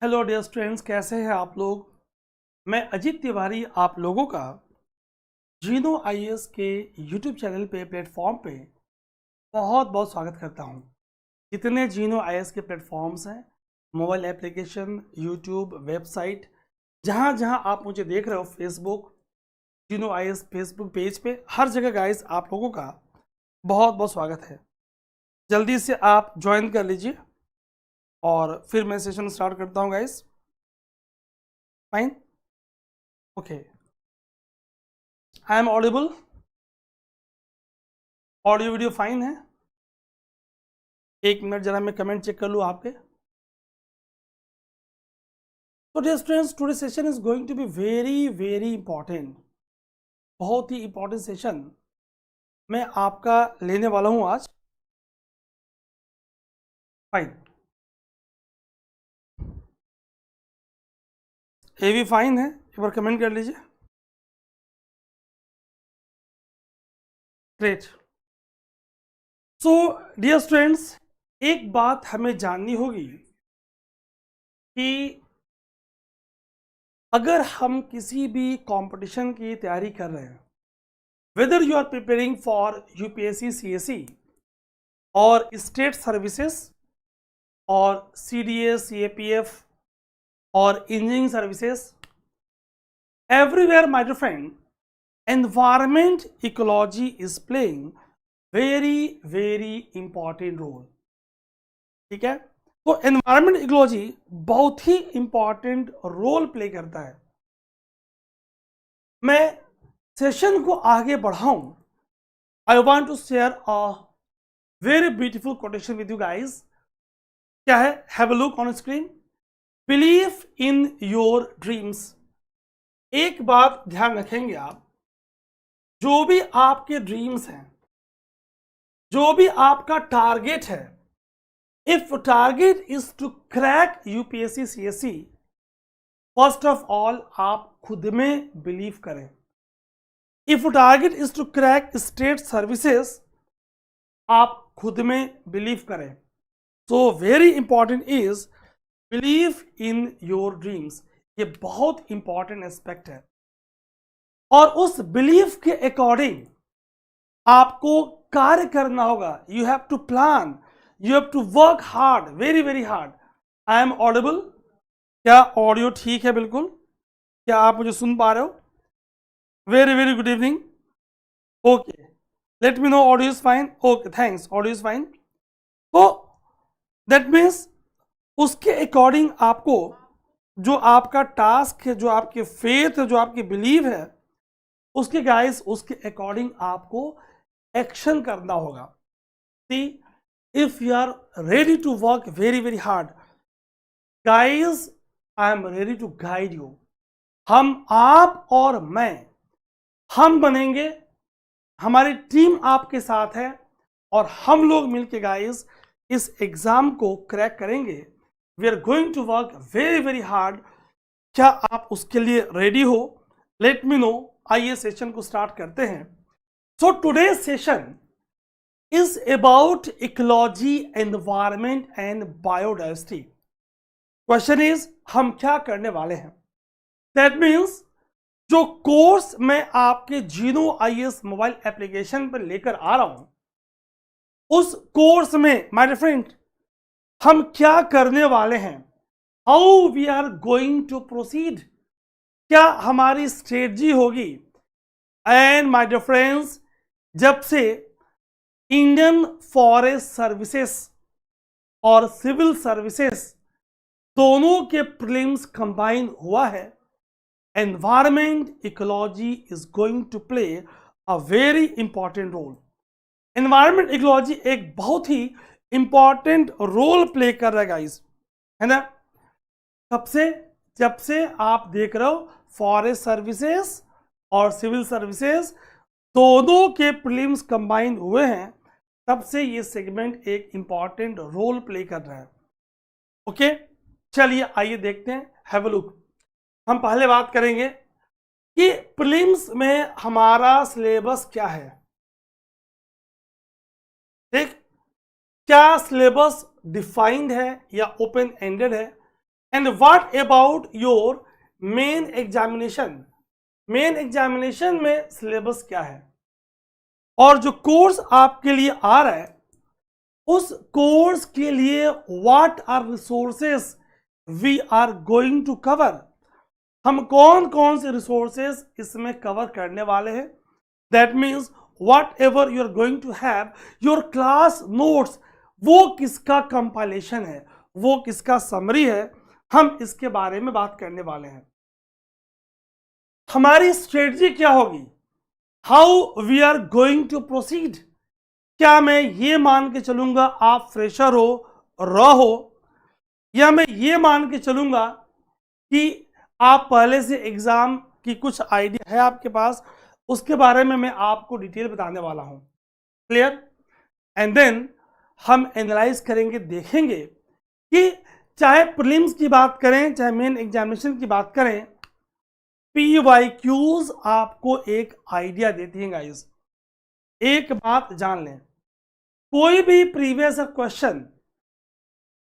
Hello dear students, कैसे हैं आप लोग। मैं अजीत तिवारी आप लोगों का जीनो आईएएस के यूट्यूब चैनल पे प्लेटफॉर्म पे बहुत बहुत स्वागत करता हूं। जितने जीनो आईएएस के प्लेटफॉर्म्स हैं, मोबाइल एप्लीकेशन, यूट्यूब, वेबसाइट, जहां जहां आप मुझे देख रहे हो, फेसबुक, जीनो आईएएस फेसबुक पेज पे, हर जगह गाइस आप लोगों का बहुत बहुत स्वागत है। जल्दी से आप ज्वाइन कर लीजिए और फिर मैं सेशन स्टार्ट करता हूँ guys. Fine, okay, I am Audible, audio video fine है। एक मिनट जरा मैं कमेंट चेक कर लूँ आपके। तो dear students, today session is going to be very very important. बहुत ही इंपॉर्टेंट सेशन मैं आपका लेने वाला हूं आज। फाइन, ये भी फाइन है, एक बार कमेंट कर लीजिए। ग्रेट। सो डियर स्टूडेंट्स, एक बात हमें जाननी होगी कि अगर हम किसी भी कंपटीशन की तैयारी कर रहे हैं, whether you are preparing for UPSC CSE और स्टेट सर्विसेज और सीडीएस सीएपीएफ और engineering services, everywhere my dear friend, environment ecology is playing very important role। ठीक है, तो एनवायरमेंट इकोलॉजी बहुत ही इंपॉर्टेंट रोल प्ले करता है। मैं सेशन को आगे बढ़ाऊं, I want to share a very beautiful quotation with you guys. क्या है? Have a look on screen. Believe in your dreams. एक बात ध्यान रखेंगे आप, जो भी आपके ड्रीम्स हैं, जो भी आपका टारगेट है, if target is to crack UPSC CSE, first of all आप खुद में बिलीव करें। If target is to crack state services, आप खुद में बिलीव करें। So very important is believe in your dreams. ये बहुत इंपॉर्टेंट एस्पेक्ट है और उस बिलीफ के अकॉर्डिंग आपको कार्य करना होगा। You have to plan, you have to work hard, very very hard. I am audible? क्या ऑडियो ठीक है? बिल्कुल। क्या आप मुझे सुन पा रहे हो? Very very good evening. Okay, late me no audio is fine. Okay, thanks, audio is fine. तो दैट मीन्स उसके अकॉर्डिंग आपको जो आपका टास्क है, जो आपके फेथ है, जो आपकी बिलीव है, उसके गाइस उसके अकॉर्डिंग आपको एक्शन करना होगा। See, if you are ready to work very very hard, guys I am ready to guide you. हम, आप और मैं, हम बनेंगे, हमारी टीम आपके साथ है और हम लोग मिलके गाइस इस एग्जाम को क्रैक करेंगे। We are going to work very very hard. क्या आप उसके लिए रेडी हो? Let me know. आइए सेशन को स्टार्ट करते हैं। So today session is about ecology, environment and biodiversity। Question is, हम क्या करने वाले हैं? दैट मीन्स जो कोर्स मैं आपके जीनो आईएएस मोबाइल एप्लीकेशन पर लेकर आ रहा हूं, उस कोर्स में माय डियर फ्रेंड हम क्या करने वाले हैं, how we are going to proceed, क्या हमारी स्ट्रेटजी होगी। एंड माय डियर फ्रेंड्स, जब से इंडियन फॉरेस्ट सर्विसेज और सिविल सर्विसेज दोनों के प्रीलिम्स कंबाइन हुआ है, environment ecology is going to play a very important role. Environment ecology एक बहुत ही इंपॉर्टेंट रोल प्ले कर रहा है गाइस, है ना। कब से? जब से आप देख रहे हो फॉरेस्ट सर्विसेज और सिविल सर्विसेज दोनों के प्रीलिम्स कंबाइन हुए हैं, तब से ये सेगमेंट एक इंपॉर्टेंट रोल प्ले कर रहा है। ओके, चलिए आइए देखते हैं, हैव अ लुक। हम पहले बात करेंगे कि प्रीलिम्स में हमारा सिलेबस क्या है। ठीक, क्या सिलेबस डिफाइंड है या ओपन एंडेड है? And what about your main examination? Main examination में सिलेबस क्या है, और जो कोर्स आपके लिए आ रहा है उस कोर्स के लिए what are resources we are going to cover? हम कौन कौन से रिसोर्सेस इसमें कवर करने वाले हैं? That means whatever you are going to have your class notes, वो किसका कंपाइलेशन है, वो किसका समरी है, हम इसके बारे में बात करने वाले हैं। हमारी स्ट्रेटजी क्या होगी, how we are going to proceed? क्या मैं ये मान के चलूंगा आप फ्रेशर हो, रॉ हो, या मैं ये मान के चलूंगा कि आप पहले से एग्जाम की कुछ आइडिया है आपके पास, उसके बारे में मैं आपको डिटेल बताने वाला हूं। क्लियर? एंड देन हम एनालाइज करेंगे, देखेंगे कि चाहे प्रीलिम्स की बात करें चाहे मेन एग्जामिनेशन की बात करें, PYQs आपको एक आइडिया देती हैं गाइस। एक बात जान लें, कोई भी प्रीवियस क्वेश्चन,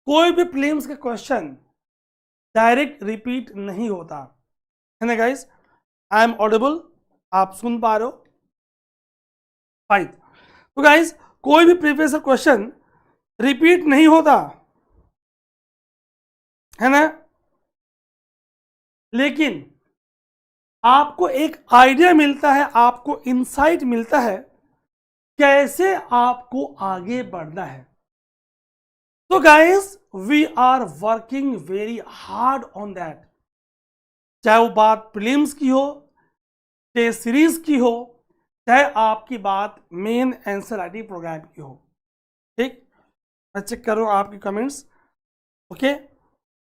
कोई भी प्रीलिम्स का क्वेश्चन डायरेक्ट रिपीट नहीं होता है ना गाइस। आई एम ऑडिबल, आप सुन पा रहे हो? फाइन। तो गाइस कोई भी प्रीवियस क्वेश्चन रिपीट नहीं होता है ना, लेकिन आपको एक आइडिया मिलता है, आपको इंसाइट मिलता है कैसे आपको आगे बढ़ना है। तो guys we are working very hard on that, चाहे वो बात प्रीलिम्स की हो, टेस्ट सीरीज की हो, चाहे आपकी बात मेन एनसीईआरटी प्रोग्राम की हो। ठीक, मैं चेक कर रहा हूं आपकी कमेंट्स। ओके,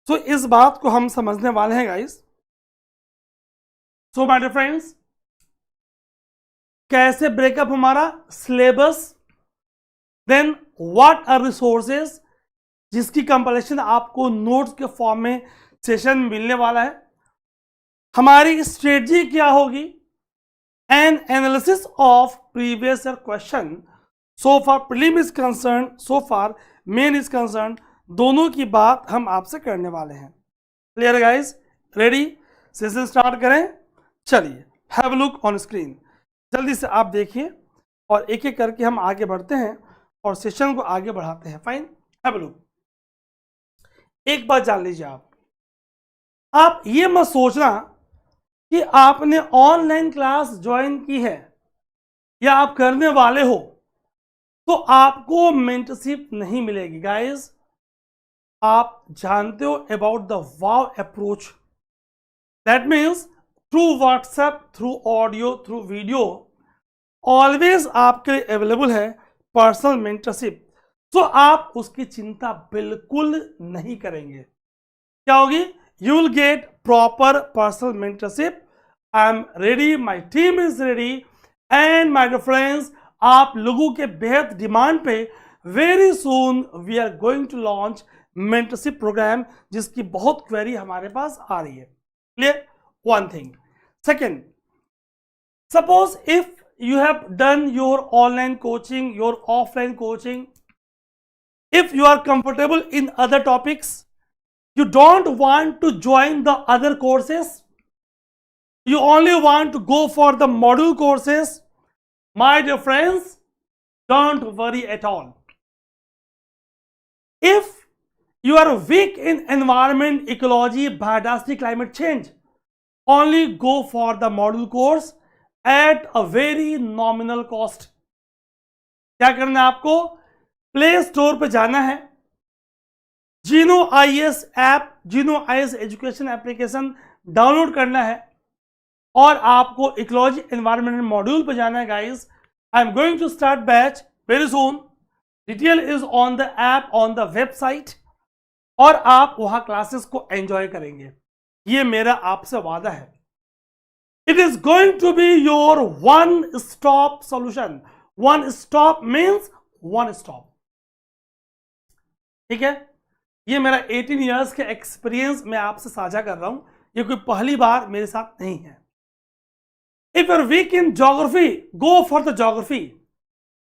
तो इस बात को हम समझने वाले हैं guys. So my dear friends, कैसे ब्रेकअप हमारा syllabus, then what are resources जिसकी कंपाइलेशन आपको नोट्स के फॉर्म में सेशन मिलने वाला है, हमारी स्ट्रेटजी क्या होगी, an analysis of previous year question so far prelim is concern, so far main is concern, दोनों की बात हम आपसे करने वाले हैं। Clear guys? Ready? Session start करें? चलिए, have a look on screen. जल्दी से आप देखिए और एक एक करके हम आगे बढ़ते हैं और सेशन को आगे बढ़ाते हैं। Fine, have a look. एक बात जान लीजिए, आप ये मत सोचना कि आपने ऑनलाइन क्लास ज्वाइन की है या आप करने वाले हो तो आपको मेंटरशिप नहीं मिलेगी। गाइस आप जानते हो about the wow approach, that means through WhatsApp, through audio, through video always आपके लिए अवेलेबल है पर्सनल मेंटरशिप। तो आप उसकी चिंता बिल्कुल नहीं करेंगे। क्या होगी? You will get proper personal mentorship. I am ready, my team is ready, and my dear friends, आप लोगों के बेहद डिमांड पे very soon we are going to launch mentorship program, जिसकी बहुत क्वेरी हमारे पास आ रही है। Clear? One thing. Second, suppose if you have done your online coaching, your offline coaching, if you are comfortable in other topics, you don't want to join the other courses, you only want to go for the module courses, my dear friends, don't worry at all. If you are weak in environment, ecology, biodiversity, climate change, only go for the module course at a very nominal cost. क्या करना है आपको? Play store पे जाना है, जीनो IAS app, जीनो IAS education application download करना है और आपको इकोलॉजी एनवायरमेंट मॉड्यूल पे जाना है। Guys I am going to start batch very soon, detail is on the app, on the website, और आप वहां क्लासेस को एंजॉय करेंगे, ये मेरा आपसे वादा है। It is going to be your one-stop solution. One-stop means one stop. ठीक है? ये मेरा 18 years के एक्सपीरियंस मैं आपसे साझा कर रहा हूं, ये कोई पहली बार मेरे साथ नहीं है। If you're weak in geography, go for the geography.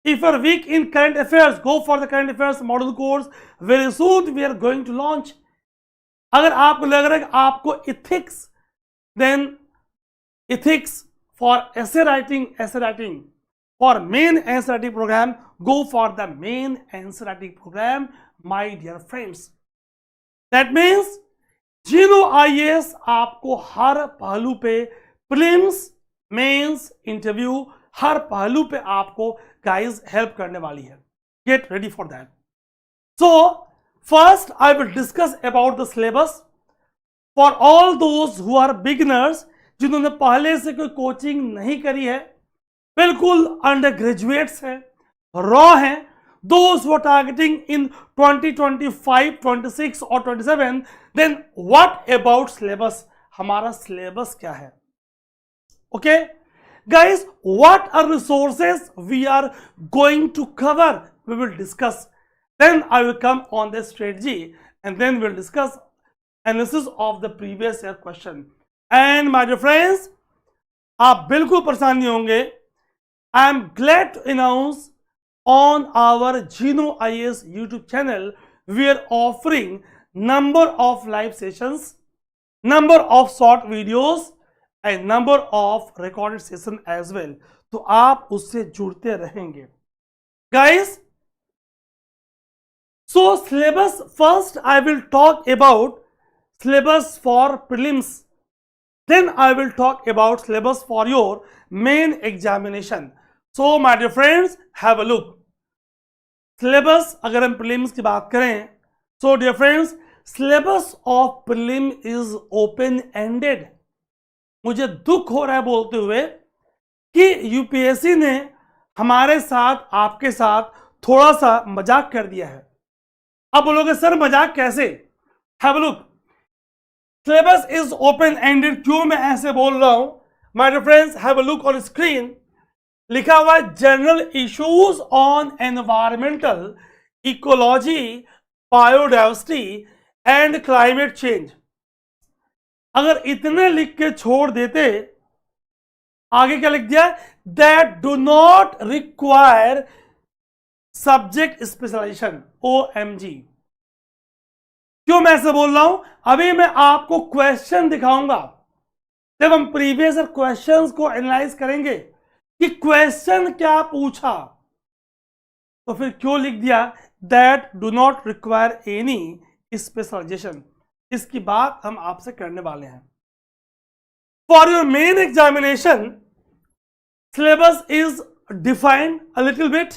If you're weak in current affairs, go for the current affairs module course. Very soon we are going to launch अगर आपको लग रहा है कि आपको ethics, then ethics for essay writing for main essay writing program, go for the main essay writing program, my dear friends. That means जीनो IAS आपको हर पहलू पे, प्रीलिम्स, मेंस, इंटरव्यू, हर पहलू पे आपको गाइस हेल्प करने वाली है. Get ready for that. So first I will discuss about the syllabus for all those who are beginners, जिन्होंने पहले से कोई कोचिंग नहीं करी है, बिल्कुल अंडर ग्रेजुएट्स हैं, रॉ हैं, those who are targeting in 2025, 26 और 27, then what about syllabus? हमारा syllabus क्या है? Okay, guys, what are resources we are going to cover? We will discuss. Then I will come on the strategy, and then we'll discuss analysis of the previous year question. And my dear friends, आप बिल्कुल परेशान नहीं होंगे. I am glad to announce on our Gino IAS YouTube channel, we are offering number of live sessions, number of short videos and number of recorded session as well. तो आप उससे जुड़ते रहेंगे. Guys, so syllabus, first I will talk about syllabus for prelims. Then I will talk about syllabus for your main examination. So my dear friends, have a look. Syllabus अगर हम prelims की बात करें, so dear friends, syllabus of prelim is open ended. मुझे दुख हो रहा है बोलते हुए कि यूपीएससी ने हमारे साथ, आपके साथ थोड़ा सा मजाक कर दिया है. अब बोलोगे सर मजाक कैसे? Have a look. Syllabus is open ended. क्यों मैं ऐसे बोल रहा हूं? My dear friends, have a look on screen. लिखा हुआ है general issues on environmental, ecology, biodiversity and climate change. अगर इतने लिख के छोड़ देते, आगे क्या लिख दिया? That do not require subject specialization, OMG. क्यों मैं ऐसे बोल रहा हूं? अभी मैं आपको क्वेश्चन दिखाऊंगा. जब हम प्रीवियस क्वेश्चंस को एनालाइज करेंगे कि क्वेश्चन क्या पूछा, तो फिर क्यों लिख दिया that do not require any specialization. इसकी बात हम आपसे करने वाले हैं. For your main examination, syllabus is defined a little bit.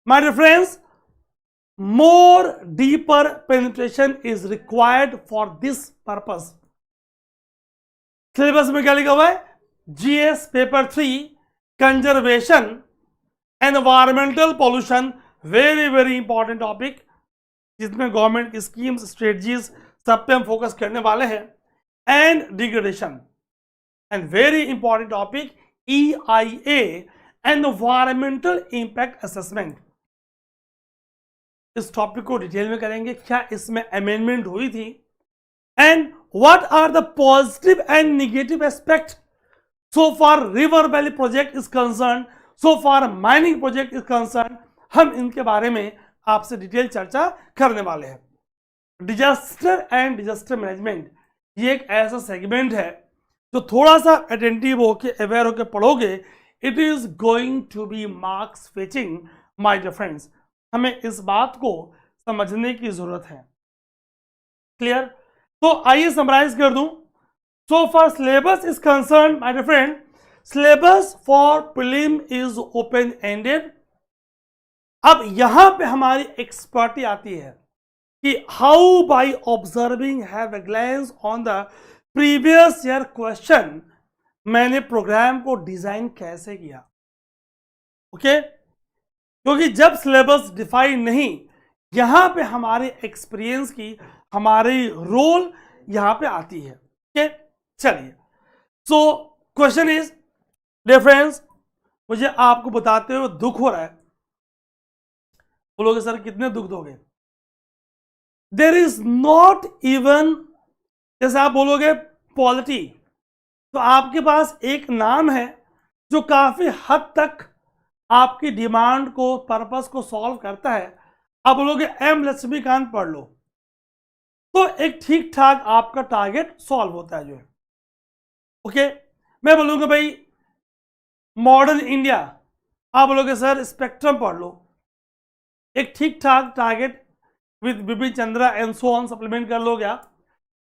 My dear friends, more deeper penetration is required for this purpose. Syllabus में क्या लिखा हुआ है? GS paper 3 conservation, environmental pollution, very very important topic, जिसमें government की schemes, strategies, सब पे हम फोकस करने वाले हैं. And degradation, and very important topic EIA, environmental impact assessment. इस टॉपिक को डिटेल में करेंगे. क्या इसमें अमेंडमेंट हुई थी, and what are the positive and negative aspect so far river valley project is concerned, so far mining project is concerned. हम इनके बारे में आपसे डिटेल चर्चा करने वाले हैं. डिजास्टर एंड डिजास्टर मैनेजमेंट, ये एक ऐसा सेगमेंट है जो थोड़ा सा अटेंटिव होके, अवेयर होके पढ़ोगे, it is going to be marks fetching my dear friends. हमें इस बात को समझने की जरूरत है. क्लियर? तो आइए समराइज कर दूं. So far syllabus is concerned, my dear friend, syllabus for prelim is open ended. अब यहां पे हमारी एक्सपर्टी आती है कि how by observing have a glance on the previous year question, मैंने प्रोग्राम को डिजाइन कैसे किया. ओके, क्योंकि जब सिलेबस डिफाइन नहीं, यहां पे हमारे एक्सपीरियंस की, हमारी रोल यहां पे आती है. ओके, चलिए. So question is, dear friends, मुझे आपको बताते हुए दुख हो रहा है. बोलोगे सर कितने दुख दोगे? देर इज नॉट इवन, जैसे आप बोलोगे पॉलिटी, तो आपके पास एक नाम है जो काफी हद तक आपकी डिमांड को, पर्पस को सॉल्व करता है. आप बोलोगे M लक्ष्मीकांत पढ़ लो. तो एक ठीक ठाक आपका टारगेट सॉल्व होता है जो है। ओके, मैं बोलूंगा भाई मॉडर्न इंडिया, आप बोलोगे सर स्पेक्ट्रम पढ़ लो, एक ठीक ठाक target with Bipin Chandra and so on supplement कर लो क्या।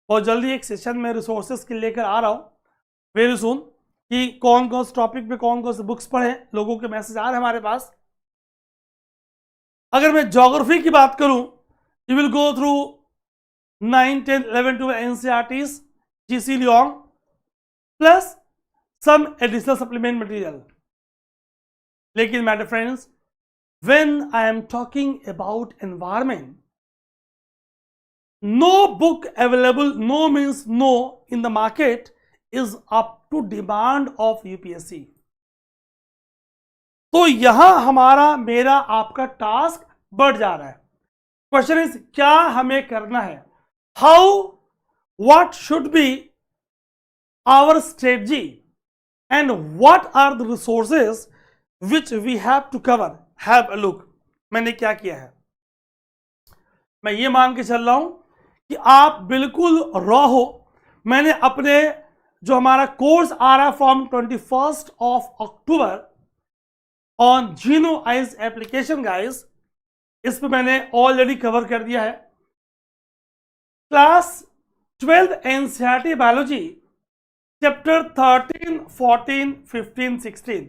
और जल्दी एक सेशन में रिसोर्सेज के लेकर आ रहा हूं वेरी सुन, कि कौन कौन से टॉपिक पे कौन कौन से बुक्स पढ़े, लोगों के मैसेज आ रहे हैं हमारे पास। अगर मैं ज्योग्राफी की बात करूं, you will go through 9, 10, 11, 12 NCERTs, GC Leong plus some additional supplement material. लेकिन my dear friends, when I am talking about environment, no book available, no means no in the market is up to demand of UPSC. तो यहां हमारा मेरा आपका task बढ़ जा रहा है। क्वेश्चन इज क्या हमें करना है, how what should be our strategy and what are the resources which we have to cover. Have a look, मैंने क्या किया है। मैं ये मान के चल रहा हूं कि आप बिल्कुल रॉ हो। मैंने अपने जो हमारा कोर्स आ रहा है फ्रॉम 21 अक्टूबर ऑन जीनो आइज एप्लीकेशन गाइस, इस पे मैंने ऑलरेडी कवर कर दिया है। क्लास 12 एनसीईआरटी बायोलॉजी चैप्टर 13, 14, 15, 16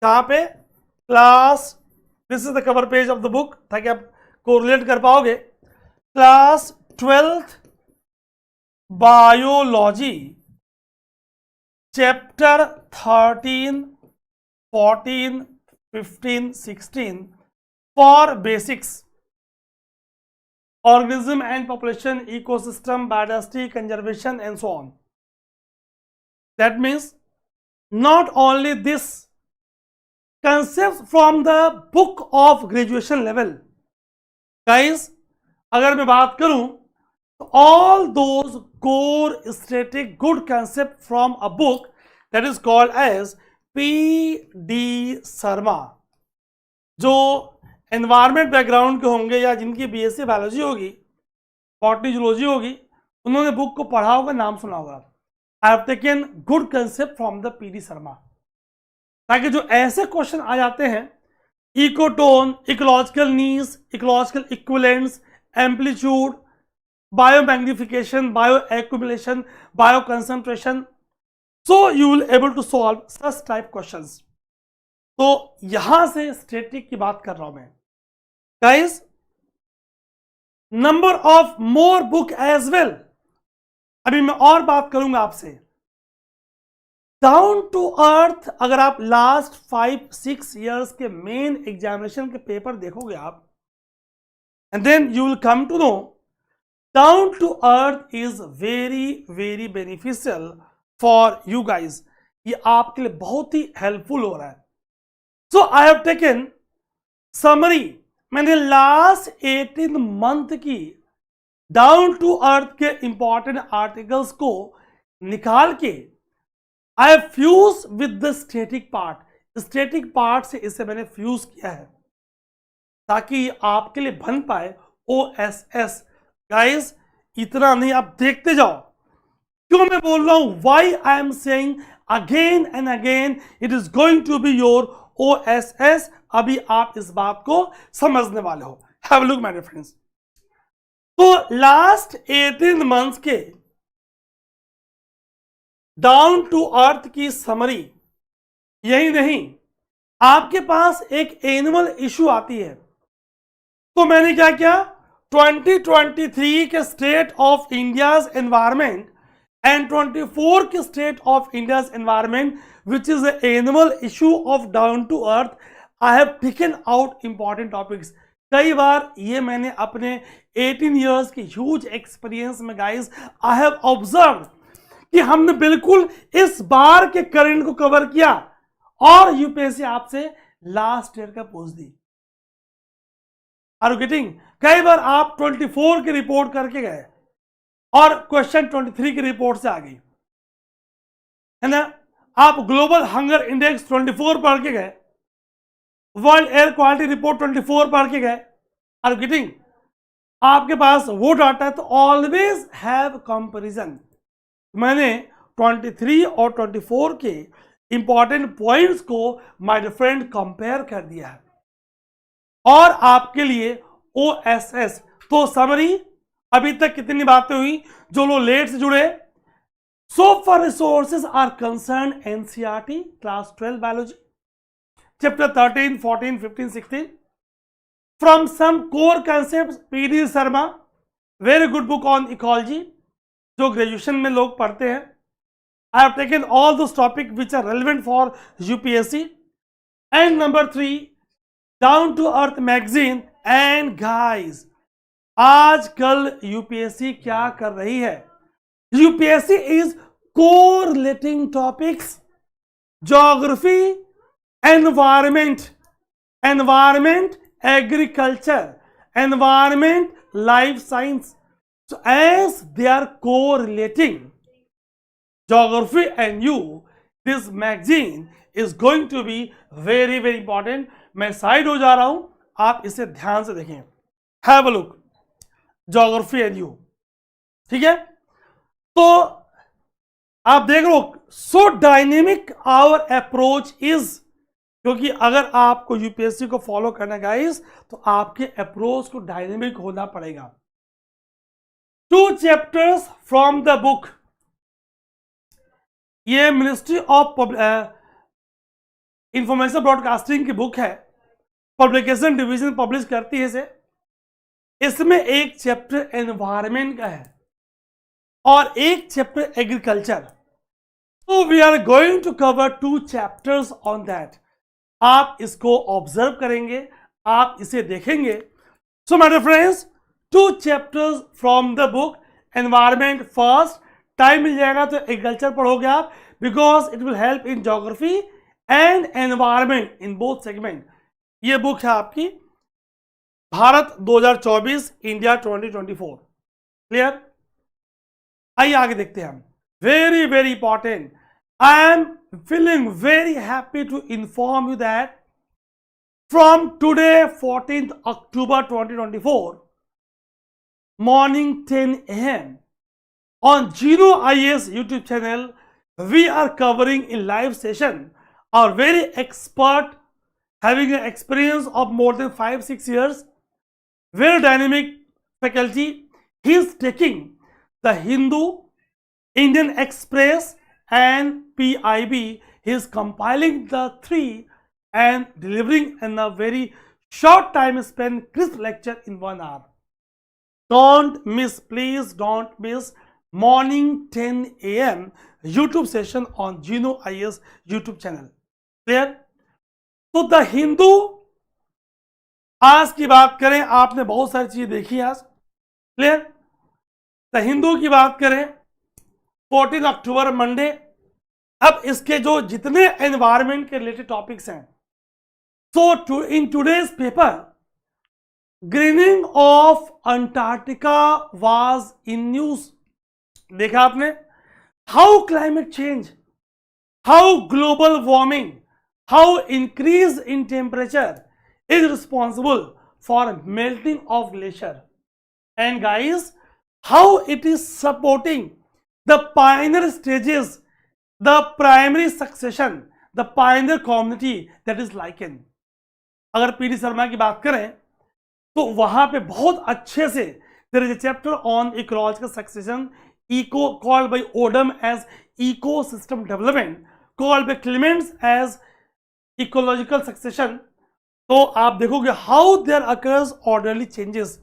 कहां पे class, this is the cover page of the book ताकि आप कोरिलेट कर पाओगे। Class 12 biology chapter 13, 14, 15, 16 for basics, organism and population, ecosystem, biodiversity, conservation and so on. That means not only this concepts from the book of graduation level guys, अगर मैं बात करूं तो all those core static good concept from a book that is called as P.D. Sharma, जो environment background के होंगे या जिनकी बीएससी बायोलॉजी होगी, बॉटनी जूलॉजी होगी, उन्होंने बुक को पढ़ा होगा, नाम सुना होगा। I have taken good concept from the PD Sharma, ताकि जो ऐसे क्वेश्चन आ जाते हैं ecotone, ecological needs, ecological equivalents, amplitude, biomagnification, bioaccumulation, bioconcentration, so you will able to solve such type questions. तो यहां से स्टैटिक की बात कर रहा हूं मैं guys. Number of more book as well, अभी मैं और बात करूंगा आपसे। डाउन टू अर्थ, अगर आप लास्ट 5-6 इयर्स के मेन एग्जामिनेशन के पेपर देखोगे आप, and then you will come to know Down to Earth is very very beneficial for you guys. ये आपके लिए बहुत ही हेल्पफुल हो रहा है। So I have taken summary, मैंने लास्ट 18 मंथ की डाउन टू अर्थ के इंपॉर्टेंट आर्टिकल्स को निकाल के I have fuse with the static part. Static part से इसे मैंने फ्यूज किया है ताकि आपके लिए बन पाए OSS। गाइस इतना नहीं, आप देखते जाओ। क्यों मैं बोल रहा हूं, why I am saying again and again it is going to be your OSS। अभी आप इस बात को समझने वाले हो। Have a look my dear friends. तो लास्ट 18 मंथ्स के डाउन टू अर्थ की समरी, यही नहीं, आपके पास एक एनुअल इशू आती है। तो मैंने क्या किया, 2023 के state of India's environment and 24 के state of India's environment which is the annual issue of down to earth, I have taken out important topics। कई बार ये मैंने अपने 18 years के ह्यूज एक्सपीरियंस में गाइस आई हैव ऑब्जर्व कि हमने बिल्कुल इस बार के करंट को कवर किया और यूपीएससी आपसे लास्ट ईयर का पूछ दी। Are you getting? कई बार आप 24 की रिपोर्ट करके गए और क्वेश्चन 23 की रिपोर्ट से आ गई, है ना। आप ग्लोबल हंगर इंडेक्स 24 पढ़ के गए, वर्ल्ड एयर क्वालिटी रिपोर्ट 24 पढ़ के गए। Are you getting? आपके पास वो डाटा है तो ऑलवेज हैव कंपैरिजन। मैंने 23 और 24 के इंपॉर्टेंट पॉइंट्स को माय डियर फ्रेंड कंपेयर कर दिया है और आपके लिए OSS। तो समरी, अभी तक कितनी बातें हुई, जो लोग लेट से जुड़े। So far resources are concerned NCERT class 12 biology chapter 13, 14, 15, 16 from some core concepts PD Sharma very good book on ecology जो ग्रेजुएशन में लोग पढ़ते हैं। I have taken all those topics which are relevant for UPSC and number 3 down to earth magazine and guys आजकल UPSC क्या कर रही है, UPSC is correlating topics geography, environment, agriculture, environment, life science. So as they are correlating geography and you, this magazine is going to be very very important. मैं side हो जा रहा हूं, आप इसे ध्यान से देखें। Have a look geography and you, ठीक है। तो आप देख लो सो डायनेमिक आवर अप्रोच इज, क्योंकि अगर आपको यूपीएससी को फॉलो करना गाइस तो आपके अप्रोच को डायनेमिक होना पड़ेगा। 2 चैप्टर्स फ्रॉम द बुक, ये मिनिस्ट्री ऑफ इंफॉर्मेशन ब्रॉडकास्टिंग की बुक है, पब्लिकेशन डिवीजन पब्लिश करती है इसे। इसमें एक चैप्टर एनवायरमेंट का है और एक चैप्टर एग्रीकल्चर। तो we are going to cover 2 chapters on that. आप इसको ऑब्जर्व करेंगे, आप इसे देखेंगे। So my dear friends, 2 chapters from the book environment first. Time मिल जाएगा तो एग्रीकल्चर पढ़ोगे आप, because it will help in geography and environment in both segment. ये बुक है आपकी भारत 2024 इंडिया 2024। क्लियर? आइए आगे देखते हैं हम। Very very important, I am feeling very happy to inform you that from today 14th October 2024 morning 10 a.m. on Geno IAS YouTube channel we are covering in live session our very expert having an experience of more than 5-6 years, very dynamic faculty. He is taking the Hindu, Indian Express and PIB. He is compiling the 3 and delivering in a very short time span crisp lecture in 1 hour. Don't miss, please don't miss morning 10 a.m. YouTube session on Geno IAS YouTube channel. Clear? तो the Hindu, आज की बात करें, आपने बहुत सारी चीजें देखी आज। क्लियर? द हिंदू की बात करें 14 अक्टूबर मंडे। अब इसके जो जितने एनवायरमेंट के रिलेटेड टॉपिक्स हैं, so in today's paper greening of Antarctica was in news. देखा आपने? How climate change, how global warming, how increase in temperature is responsible for melting of glacier and guys how it is supporting the pioneer stages, the primary succession, the pioneer community that is lichen. अगर PD Sharma की बात करें तो वहां पे बहुत अच्छे से there is a chapter on ecological succession, eco called by Odum as ecosystem development, called by Clements as ecological succession. तो आप देखोगे how there occurs orderly changes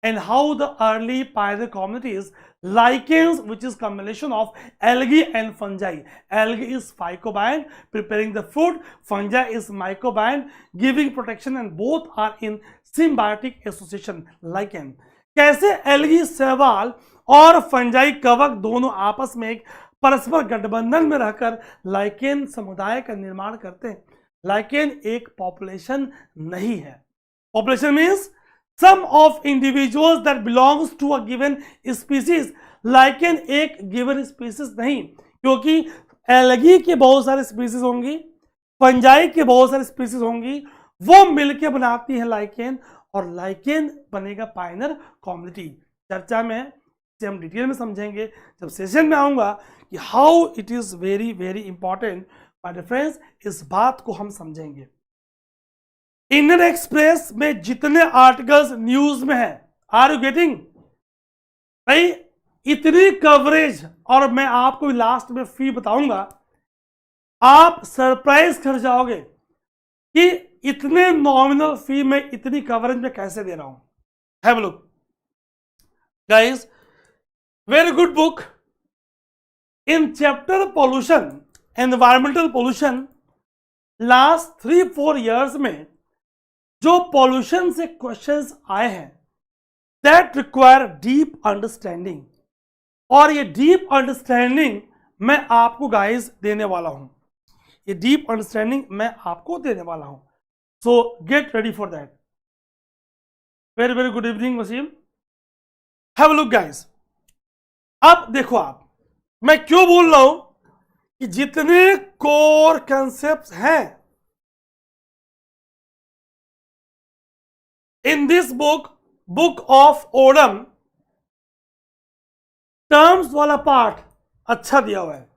and how the early pioneer communities lichens, which is combination of algae and fungi. Algae is phycobiont, preparing the food. Fungi is mycobiont, giving protection, and both are in symbiotic association. Lichen. कैसे algae, शैवाल और fungi कवक दोनों आपस में एक परस्पर गठबंधन में रहकर लाइकेन समुदाय का निर्माण करते हैं। लाइकेन एक पॉपुलेशन नहीं है। Population means sum of individuals that belongs to a given species. Lichen एक गिवन स्पीसीज नहीं, क्योंकि एल्गी के बहुत सारे स्पीसीज होंगी, फंजाई के बहुत सारे स्पीसीज होंगी, वो मिलके बनाती है लाइकेन और लाइकेन बनेगा पायनियर कम्युनिटी। चर्चा में से हम डिटेल में समझेंगे जब सेशन में आऊंगा कि how it is very very important my friends, इस बात को हम समझेंगे। इंडियन एक्सप्रेस में जितने आर्टिकल्स न्यूज में है, आर यू गेटिंग भाई, इतनी कवरेज, और मैं आपको लास्ट में फी बताऊंगा, आप सरप्राइज कर जाओगे कि इतने नॉमिनल फी में इतनी कवरेज में कैसे दे रहा हूं। Have a look guys, very good book in chapter pollution, environmental pollution. Last 3-4 years में जो पोल्यूशन से क्वेश्चंस आए हैं दैट रिक्वायर डीप अंडरस्टैंडिंग, और ये डीप अंडरस्टैंडिंग मैं आपको गाइस देने वाला हूं, ये डीप अंडरस्टैंडिंग मैं आपको देने वाला हूं। So get ready for that. Very very good evening Waseem. Have a look guys, अब देखो आप, मैं क्यों बोल रहा हूं कि जितने कोर कंसेप्ट्स हैं in this book of Odum, terms वाला पार्ट अच्छा दिया हुआ है।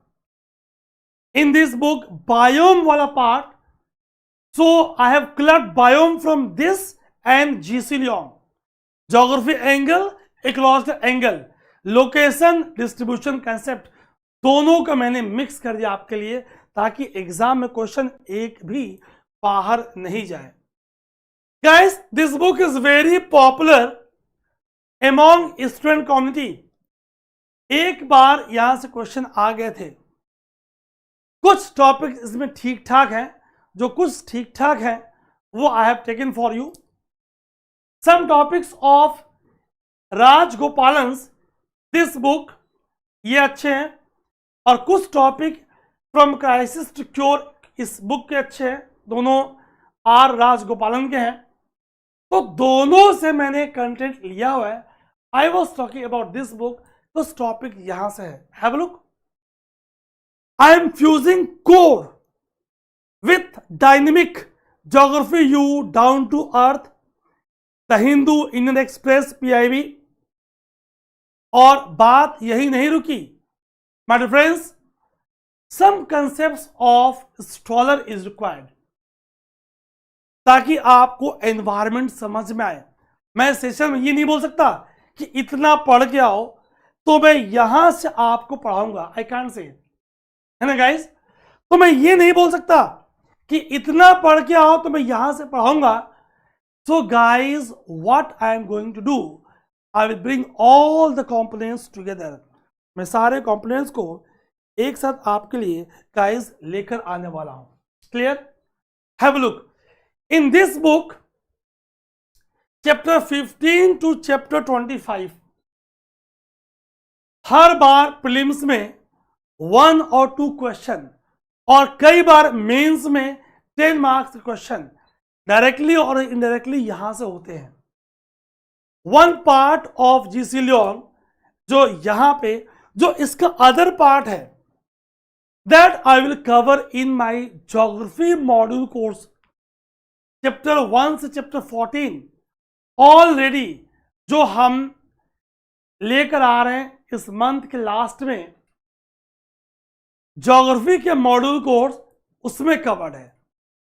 इन दिस बुक बायोम वाला part, so I have clubbed biome from this and GC Leong, geography angle, ecological angle, location, distribution concept, दोनों का मैंने मिक्स कर दिया आपके लिए, ताकि एग्जाम में क्वेश्चन एक भी बाहर नहीं जाए। Guys, this book is very popular among student community. एक बार यहां से क्वेश्चन आ गए थे, कुछ टॉपिक इसमें ठीक ठाक हैं, जो कुछ ठीक ठाक हैं वो I have taken for you. Some topics of Rajagopalan's this book, ये अच्छे हैं, और कुछ topic from crisis to cure इस बुक के अच्छे हैं, दोनों आर राजगोपालन के हैं। तो दोनों से मैंने कंटेंट लिया हुआ है। I was talking about this book, तो टॉपिक यहां से है। Have a look, I am fusing core with dynamic, geography you down to earth, the Hindu, Indian Express, PIB. और बात यही नहीं रुकी my friends, some concepts of scholar is required, ताकि आपको एनवायरमेंट समझ में आए। मैं सेशन में ये नहीं बोल सकता कि इतना पढ़ के आओ तो मैं यहां से आपको पढ़ाऊंगा, आई कांट से, है ना गाइस। तो मैं ये नहीं बोल सकता कि इतना पढ़ के आओ तो मैं यहां से पढ़ाऊंगा। So guys, what I am going to do, I will bring all the components together. मैं सारे कंपोनेंट्स को एक साथ आपके लिए गाइस लेकर आने वाला हूं। Clear? Have a look, in this book chapter 15 to chapter 25, her bar prelims में 1 और 2 क्वेश्चन, और कई बार मेंस में 10 मार्क्स के क्वेश्चन डायरेक्टली और इनडायरेक्टली यहां से होते हैं। वन पार्ट ऑफ जीसीलियन, जो यहां पे जो इसका अदर पार्ट है, that I will cover in my geography module course chapter 1 से चैप्टर 14। ऑलरेडी जो हम लेकर आ रहे हैं इस मंथ के लास्ट में ज्योग्राफी के मॉड्यूल कोर्स, उसमें कवर्ड है।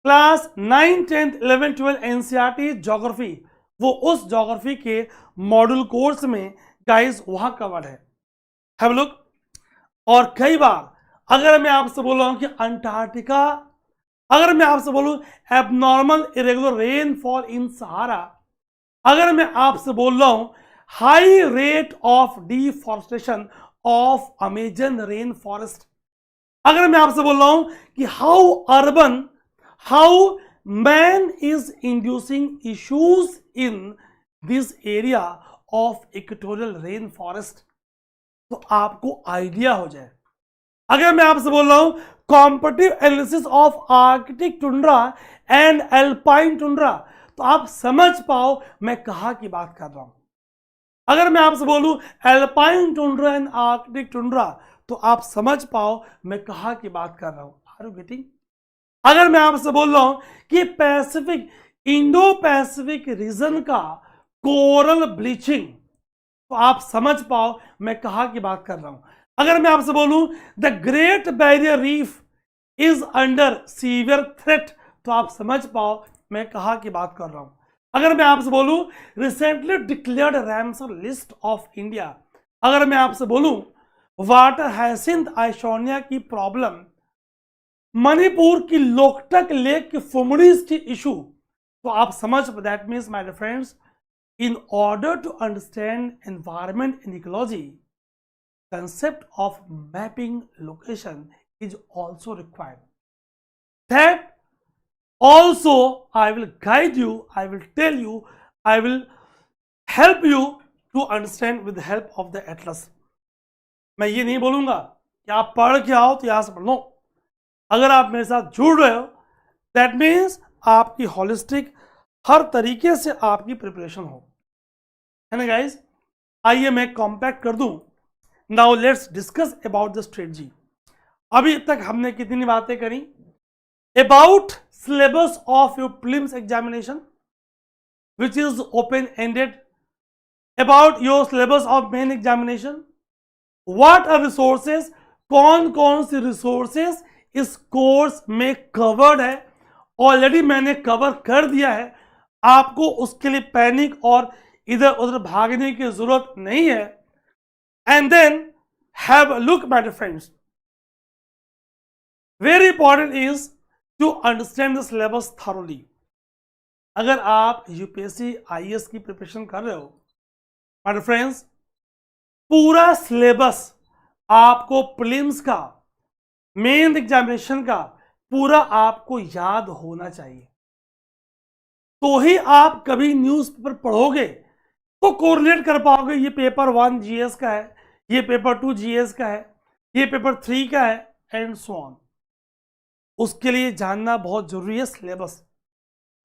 क्लास 9, 10, 11, 12 एनसीईआरटी ज्योग्राफी, वो उस ज्योग्राफी के मॉड्यूल कोर्स में गाइस वहां कवर्ड है। हैव अ लुक, और कई बार अगर मैं आपसे बोल रहा हूं कि अंटार्कटिका, अगर मैं आपसे बोलूं एबनॉर्मल इरेगुलर रेनफॉल इन सहारा, अगर मैं आपसे बोल रहा हूं high rate of deforestation of Amazon rain forest, अगर मैं आपसे बोल रहा हूं कि how man is inducing issues in this area of equatorial rain forest, तो आपको आइडिया हो जाए। अगर मैं आपसे बोल रहा हूं competitive analysis of Arctic tundra and alpine tundra, तो आप समझ पाओ मैं कहां की बात कर रहा हूं। अगर मैं आपसे बोलूं alpine tundra and Arctic tundra, तो आप समझ पाओ मैं कहां की बात कर रहा हूं। Are you getting? अगर मैं आपसे बोल रहा हूं कि पैसिफिक इंडो पैसिफिक रीजन का कोरल ब्लीचिंग, तो आप समझ पाओ मैं कहां की बात कर रहा हूं। अगर मैं आपसे बोलूं the great barrier reef is under severe threat, तो आप समझ पाओ मैं कहां की बात कर रहा हूं। अगर मैं आपसे बोलूं recently declared Ramsar list of India, अगर मैं आपसे बोलूं वाटर हाइसिंथ आइसोनिया की प्रॉब्लम, मणिपुर की लोकटक लेक की फुमड़ीज की इशू, तो आप समझ, that means my friends, in order to understand environment and ecology, concept of mapping location is also required. That also I will guide you, I will tell you, I will help you to understand with the help of the atlas. मैं ये नहीं बोलूंगा कि आप पढ़ के आओ तो यहां से पढ़ लो। अगर आप मेरे साथ जुड़ रहे हो दैट मीन्स आपकी होलिस्टिक हर तरीके से आपकी प्रिपरेशन हो, है ना गाइज। आइए मैं कॉम्पैक्ट कर दूं। Now let's discuss about the strategy. अभी तक हमने कितनी बातें करी about syllabus of your prelims examination which is open ended, about your syllabus of main examination, what are resources, कौन कौन से रिसोर्सेज इस कोर्स में कवर्ड है, ऑलरेडी मैंने कवर कर दिया है, आपको उसके लिए पैनिक और इधर उधर भागने की जरूरत नहीं है। And then have a look my dear friends, very important is to understand the syllabus thoroughly. अगर आप यूपीएससी आईएएस की प्रिपरेशन कर रहे हो माय डियर फ्रेंड्स, पूरा सिलेबस आपको प्रीलिम्स का, मेन एग्जामिनेशन का पूरा आपको याद होना चाहिए, तो ही आप कभी न्यूज़पेपर पढ़ोगे तो कोरिलेट कर पाओगे ये पेपर 1 जीएस का है, ये पेपर 2 जीएस का है, ये पेपर 3 का है एंड सो ऑन। उसके लिए जानना बहुत जरूरी है सिलेबस।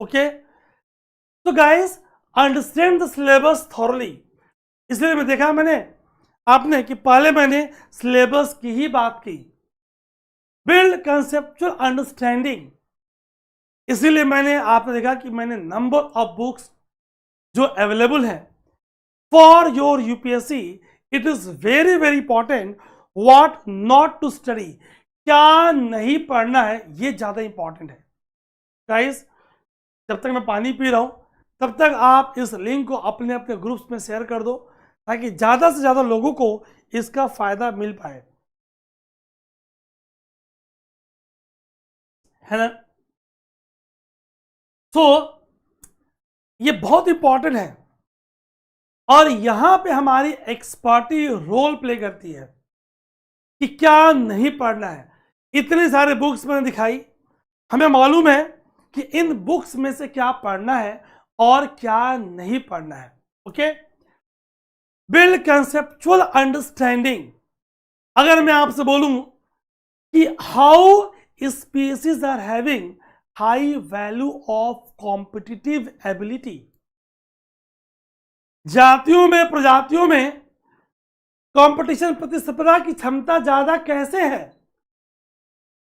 ओके, तो guys understand the syllabus thoroughly. इसलिए मैं देखा मैंने आपने कि पहले मैंने सिलेबस की ही बात की, बिल्ड कंसेप्चुअल अंडरस्टैंडिंग। इसीलिए मैंने आपने देखा कि मैंने नंबर ऑफ बुक्स जो अवेलेबल है for your UPSC, it is very very important what not to study, क्या नहीं पढ़ना है ये ज्यादा इंपॉर्टेंट है गाइस। जब तक मैं पानी पी रहा हूं तब तक आप इस लिंक को अपने अपने ग्रुप्स में शेयर कर दो ताकि ज्यादा से ज्यादा लोगों को इसका फायदा मिल पाए, है ना। तो ये बहुत इंपॉर्टेंट है और यहां पे हमारी एक्सपर्टी रोल प्ले करती है कि क्या नहीं पढ़ना है। इतने सारे बुक्स मैंने दिखाई, हमें मालूम है कि इन बुक्स में से क्या पढ़ना है और क्या नहीं पढ़ना है। Okay, build conceptual understanding. अगर मैं आपसे बोलूं कि how species are having high value of competitive ability, जातियों में प्रजातियों में कंपटीशन प्रतिस्पर्धा की क्षमता ज्यादा कैसे है,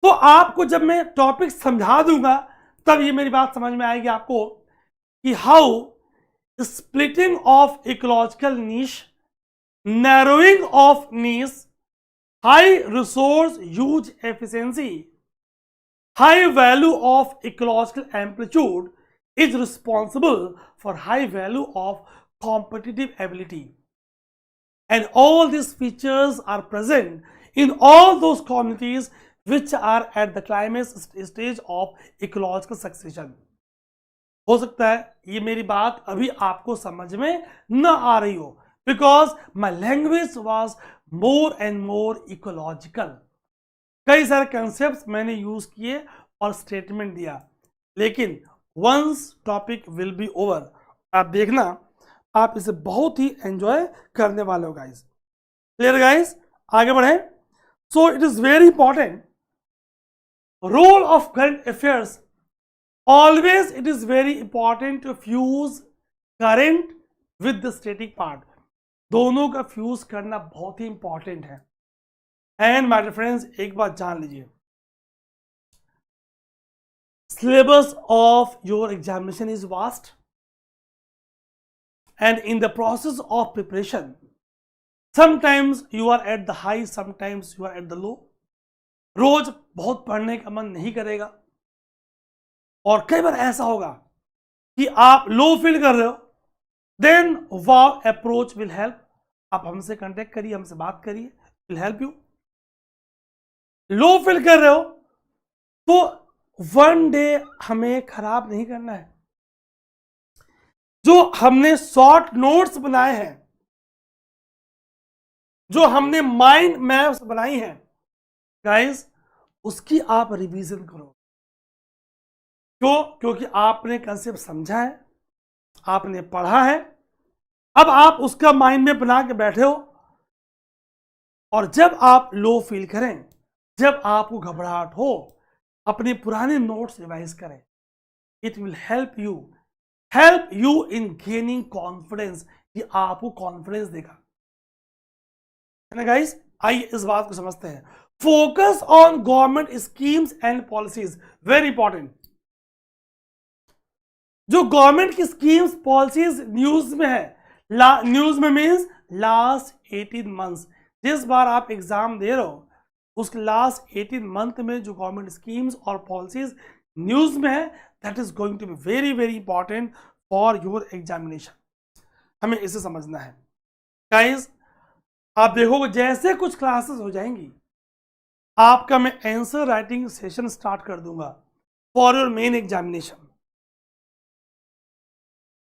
तो आपको जब मैं टॉपिक समझा दूंगा तब ये मेरी बात समझ में आएगी आपको कि how splitting of ecological niche, narrowing of niche, high resource use efficiency, high value of ecological amplitude is responsible for high value of competitive ability, and all these features are present in all those communities which are at the climax stage of ecological succession. हो सकता है ये मेरी बात अभी आपको समझ में न आ रही हो because my language was more and more ecological. कई सारे कंसेप्ट मैंने यूज किए और स्टेटमेंट दिया, लेकिन once topic will be over, आप देखना आप इसे बहुत ही एंजॉय करने वाले हो गाइस। क्लियर गाइस, आगे बढ़े। So it is very important role of current affairs, always it is very important to fuse current with the static part, दोनों का फ्यूज करना बहुत ही इंपॉर्टेंट है। एंड माय डियर फ्रेंड्स, एक बात जान लीजिए, syllabus of your examination is vast, and in the process of preparation sometimes you are at the high, sometimes you are at the low. रोज बहुत पढ़ने का मन नहीं करेगा, और कई बार ऐसा होगा कि आप लो फील कर रहे हो, then wow approach will help. आप हमसे कांटेक्ट करिए, हमसे बात करिए, will help you. Low feel कर रहे हो तो वन डे हमें खराब नहीं करना है. जो हमने शॉर्ट नोट्स बनाए हैं, जो हमने माइंड मैप्स बनाई हैं गाइस, उसकी आप रिवीजन करो. क्यों? क्योंकि आपने कंसेप्ट समझा है, आपने पढ़ा है, अब आप उसका माइंड में बना के बैठे हो. और जब आप लो फील करें, जब आपको घबराहट हो, अपने पुराने नोट्स रिवाइज करें. It will help you in gaining confidence. ये आपको कॉन्फिडेंस देगा, है ना गाइस. आइए इस बात को समझते हैं. Focus on government schemes and policies, very important. जो गवर्नमेंट की स्कीम्स पॉलिसीज न्यूज में है, न्यूज में मीन्स लास्ट 18 मंथ्स. जिस बार आप एग्जाम दे रहे हो उस लास्ट 18 मंथ में जो गवर्नमेंट स्कीम्स और पॉलिसीज न्यूज में है, that is going to be very very important for your examination. हमें इसे समझना है गाइस. आप देखोगे जैसे कुछ क्लासेस हो जाएंगी, आपका मैं आंसर राइटिंग सेशन स्टार्ट कर दूंगा for your main examination.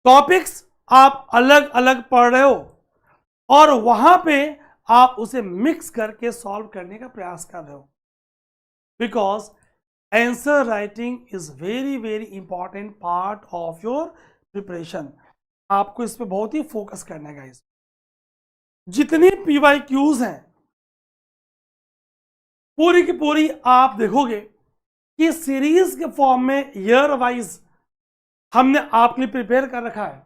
Topics आप अलग अलग पढ़ रहे हो और वहां पे आप उसे मिक्स करके सॉल्व करने का प्रयास कर रहे हो, because answer writing is very very important part of your preparation. आपको इस पे बहुत ही फोकस करना है गाइस. जितनी PYQs हैं पूरी की पूरी आप देखोगे कि सीरीज के फॉर्म में ईयर वाइज हमने आपके लिए प्रिपेयर कर रखा है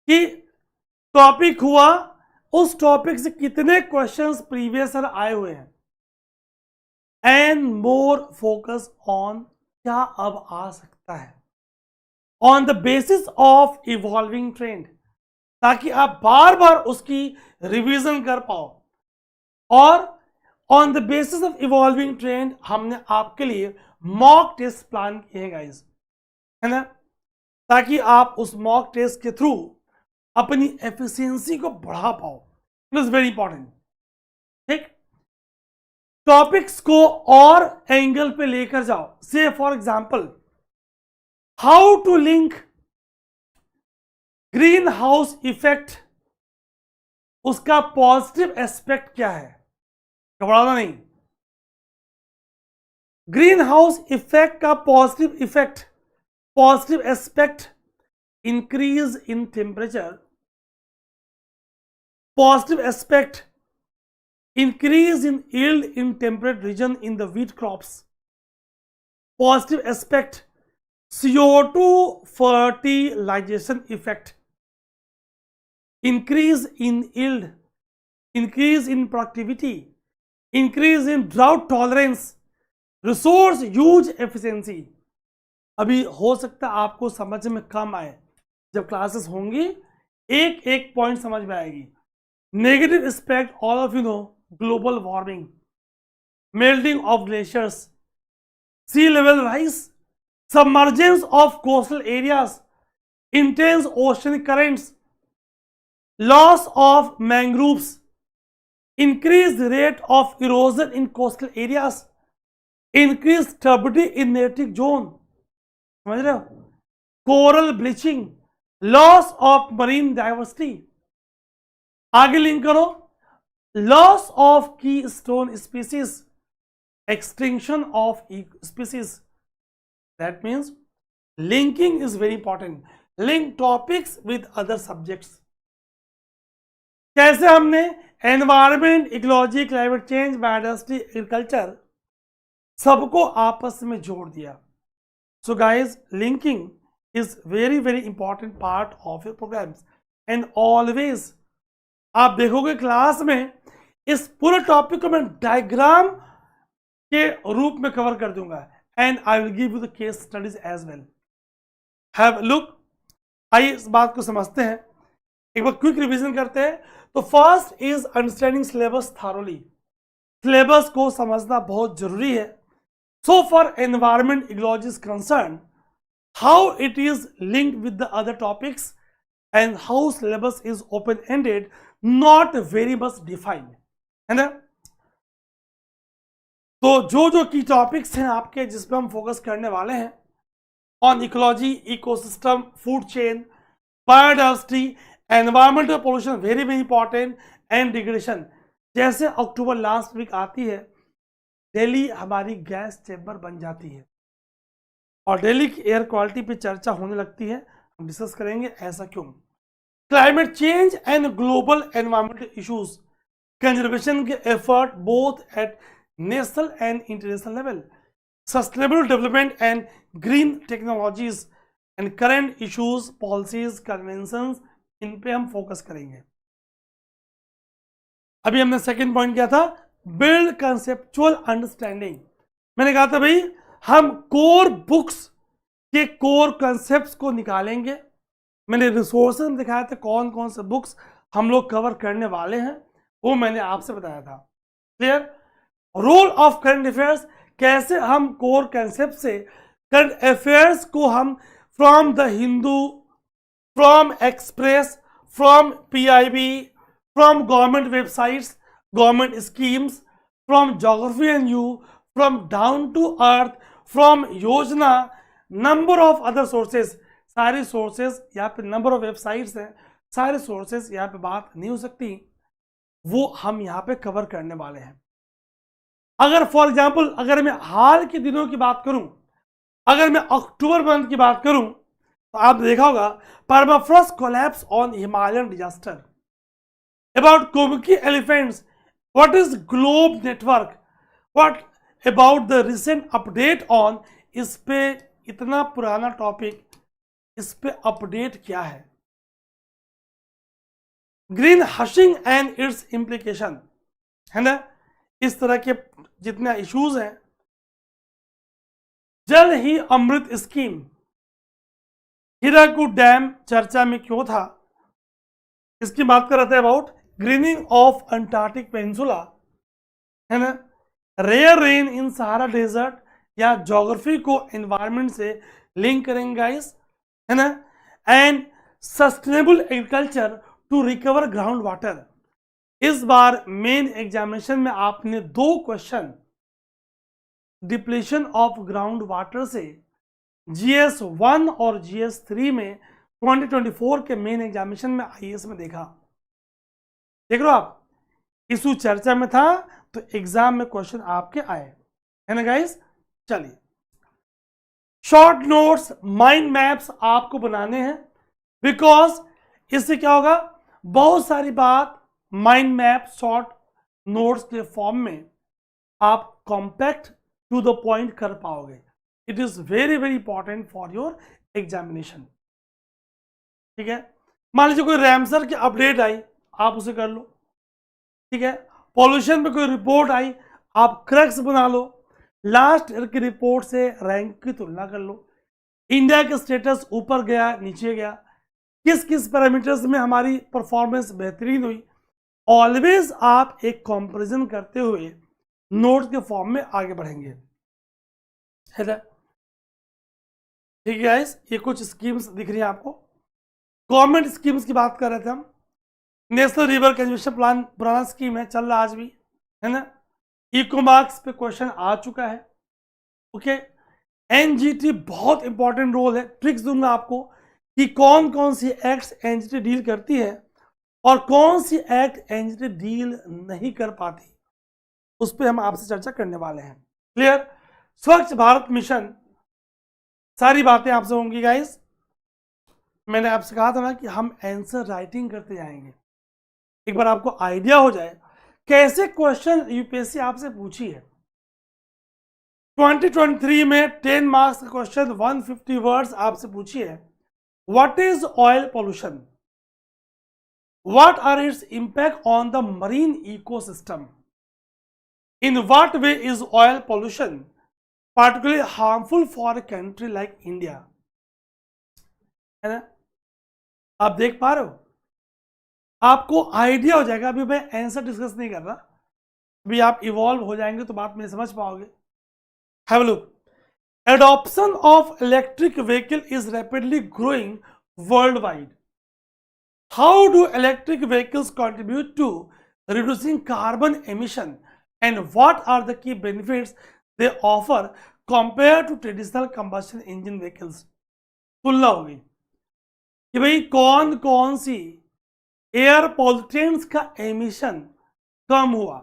कि टॉपिक हुआ, उस टॉपिक से कितने क्वेश्चंस प्रीवियस ईयर आए हुए हैं, एंड मोर फोकस ऑन क्या अब आ सकता है, on the basis of evolving trend, ताकि आप बार बार उसकी रिवीजन कर पाओ. और on the basis of evolving trend हमने आपके लिए मॉक टेस्ट प्लान किए हैं गाइस, है ना, ताकि आप उस मॉक टेस्ट के थ्रू अपनी एफिशिएंसी को बढ़ा पाओ. It is very important. ठीक, टॉपिक्स को और एंगल पे लेकर जाओ. Say for example, how to link green house effect, उसका पॉजिटिव एस्पेक्ट क्या है, घबराना नहीं. ग्रीन हाउस इफेक्ट का positive aspect, increase in temperature. Positive aspect, increase in yield in temperate region in the wheat crops. Positive aspect, CO2 fertilization effect, increase in yield, increase in productivity, increase in drought tolerance, resource use efficiency. अभी हो सकता है आपको समझ में कम आए, जब classes होंगी एक एक पॉइंट समझ में आएगी. Negative aspect, all of you know, global warming, melting of glaciers, sea level rise, submergence of coastal areas, intense ocean currents, loss of mangroves, increased rate of erosion in coastal areas, increased turbidity in native zone, समझ रहे हो, coral bleaching, loss of marine diversity. आगे link करो, loss of key stone species, extinction of species. That means linking is very important. Link topics with other subjects. कैसे हमने environment, ecology, climate change, biodiversity, agriculture सबको आपस में जोड़ दिया. So guys, linking is very very important part of your programmes. And always आप देखोगे class में इस पूरे टॉपिक को मैं डायग्राम के रूप में कवर कर दूंगा. and I will give you the case studies as well. Have a look. आइए इस बात को समझते हैं, एक बार क्विक रिवीजन करते हैं. तो first is understanding syllabus thoroughly. Syllabus को समझना बहुत जरूरी है. So for environment ecology is concern, how it is linked with the other topics and how syllabus is open ended, not very much defined, है ना. तो जो की टॉपिक्स हैं आपके जिस पे हम फोकस करने वाले हैं, on ecology, ecosystem, food chain, biodiversity, environmental pollution very very important, and degradation. जैसे अक्टूबर लास्ट वीक आती है, दिल्ली हमारी गैस चैम्बर बन जाती है और दिल्ली की एयर क्वालिटी पे चर्चा होने लगती है. हम डिस्कस करेंगे ऐसा क्यों. Climate change and global environmental issues, conservation के effort both at national and international level, sustainable development and green technologies and current issues, policies, conventions, इन पे हम फोकस करेंगे. अभी हमने सेकंड पॉइंट किया था, बिल्ड कंसेप्चुअल अंडरस्टैंडिंग. मैंने कहा था भाई हम कोर बुक्स के कोर कंसेप्ट्स को निकालेंगे. मैंने रिसोर्सेज में दिखाया था कौन कौन से बुक्स हम लोग कवर करने वाले हैं, वो मैंने आपसे बताया था. Clear. Role of current affairs, कैसे हम कोर कंसेप्ट से करंट अफेयर्स को हम from the Hindu, from Express, from PIB, from government websites, government schemes, from geography and you, from down to earth, from Yojana, number of other sources. सारे sources यहाँ पे, number of websites हैं, सारे sources यहाँ पे बात नहीं हो सकती, वो हम यहाँ पे कवर करने वाले हैं. अगर फॉर एग्जाम्पल अगर मैं हाल के दिनों की बात करूं, अगर मैं अक्टूबर मंथ की बात करूं, तो आप देखा होगा permafrost collapse on Himalayan disaster, about कोमुकी elephants, what is globe network, what about the recent update on. इस पे इतना पुराना टॉपिक, इस पे अपडेट क्या है. Green hushing and its implication, है ना. इस तरह के जितने इश्यूज हैं. जल ही अमृत स्कीम, हीराकुड डैम चर्चा में क्यों था, इसकी बात कर रहे थे. About greening of Antarctic peninsula, है ना. Rare rain in Sahara desert, या ज्योग्राफी को एनवायरमेंट से लिंक करेंगे गाइस, है ना. And sustainable agriculture to recover ground water. इस बार मेन एग्जामिनेशन में आपने 2 question depletion of ground water से GS 1 और GS 3 में 2024 के मेन एग्जामिनेशन में IAS में देखा. देख रहे हो आप, इशू चर्चा में था तो एग्जाम में क्वेश्चन आपके आए, है ना गाइस. चलिए, शॉर्ट नोट्स, माइंड मैप्स आपको बनाने हैं, बिकॉज इससे क्या होगा, बहुत सारी बात माइंड मैप शॉर्ट नोट्स के फॉर्म में आप कॉम्पैक्ट टू द पॉइंट कर पाओगे. It is very very important for your examination. ठीक है. मान लीजिए कोई रैमसर की अपडेट आई, आप उसे कर लो. ठीक है. पॉल्यूशन पे कोई रिपोर्ट आई, आप क्रक्स बना लो. लास्ट ईयर की रिपोर्ट से रैंक की तुलना कर लो. इंडिया के स्टेटस ऊपर गया, नीचे गया, किस किस पैरामीटर्स में हमारी परफॉर्मेंस बेहतरीन हुई. ऑलवेज आप एक कंपैरिजन करते हुए नोट्स के फॉर्म में आगे बढ़ेंगे, है ना. ठीक है गाइस, ये कुछ स्कीम्स दिख रही हैं आपको. गवर्नमेंट स्कीम्स की बात कर रहे थे हम. नेशनल रिवर कंजर्वेशन प्लान पुराना स्कीम है, चल रहा आज भी, है ना. इको मार्क्स पे क्वेश्चन आ चुका है. ओके. NGT बहुत इंपॉर्टेंट रोल है. ट्रिक्स दूंगा आपको कि कौन कौन सी एक्ट्स NGT डील करती है और कौन सी एक्ट NGT डील नहीं कर पाती, उस पर हम आपसे चर्चा करने वाले हैं. क्लियर. स्वच्छ भारत मिशन, सारी बातें आपसे होंगी गाइस. मैंने आपसे कहा था ना कि हम आंसर राइटिंग करते जाएंगे, एक बार आपको आइडिया हो जाए कैसे क्वेश्चन यूपीएससी आपसे पूछी है. 2023 में 10 मार्क्स का क्वेश्चन 150 वर्ड्स आपसे पूछी है. What is oil pollution, what are its impact on the marine ecosystem, in what way is oil pollution particularly harmful for a country like India? है ना? आप देख पा रहे हो, आपको आइडिया हो जाएगा। अभी मैं आंसर डिस्कस नहीं कर रहा, अभी आप इवॉल्व हो जाएंगे तो बात में समझ पाओगे। Have a look. Adoption of electric vehicle is rapidly growing worldwide. How do electric vehicles contribute to reducing carbon emission, and what are the key benefits they offer compared to traditional combustion engine vehicles? तुलना होगी कि भाई कौन कौन सी air pollutants का emission कम हुआ,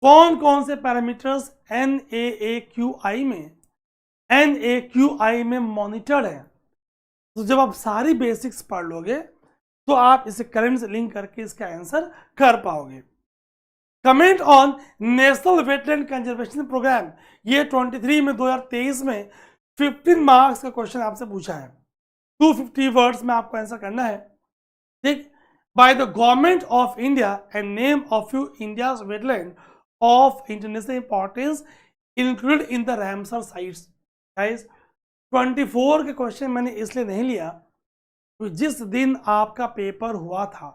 कौन कौन से पैरामीटर्स NAAQI में मॉनिटर्ड है। तो जब आप सारी बेसिक्स पढ़ लोगे तो आप इसे करंट से लिंक करके इसका आंसर कर पाओगे। Comment on national wetland conservation programme, ये 23 में 2023 में 15 मार्क्स का क्वेश्चन आपसे पूछा है। 250 वर्ड्स में आपको आंसर करना है, ठीक। By the government of India and name of few India's wetland of international importance included in the Ramsar sites. Guys 24 के क्वेश्चन मैंने इसलिए नहीं लिया तो जिस दिन आपका पेपर हुआ था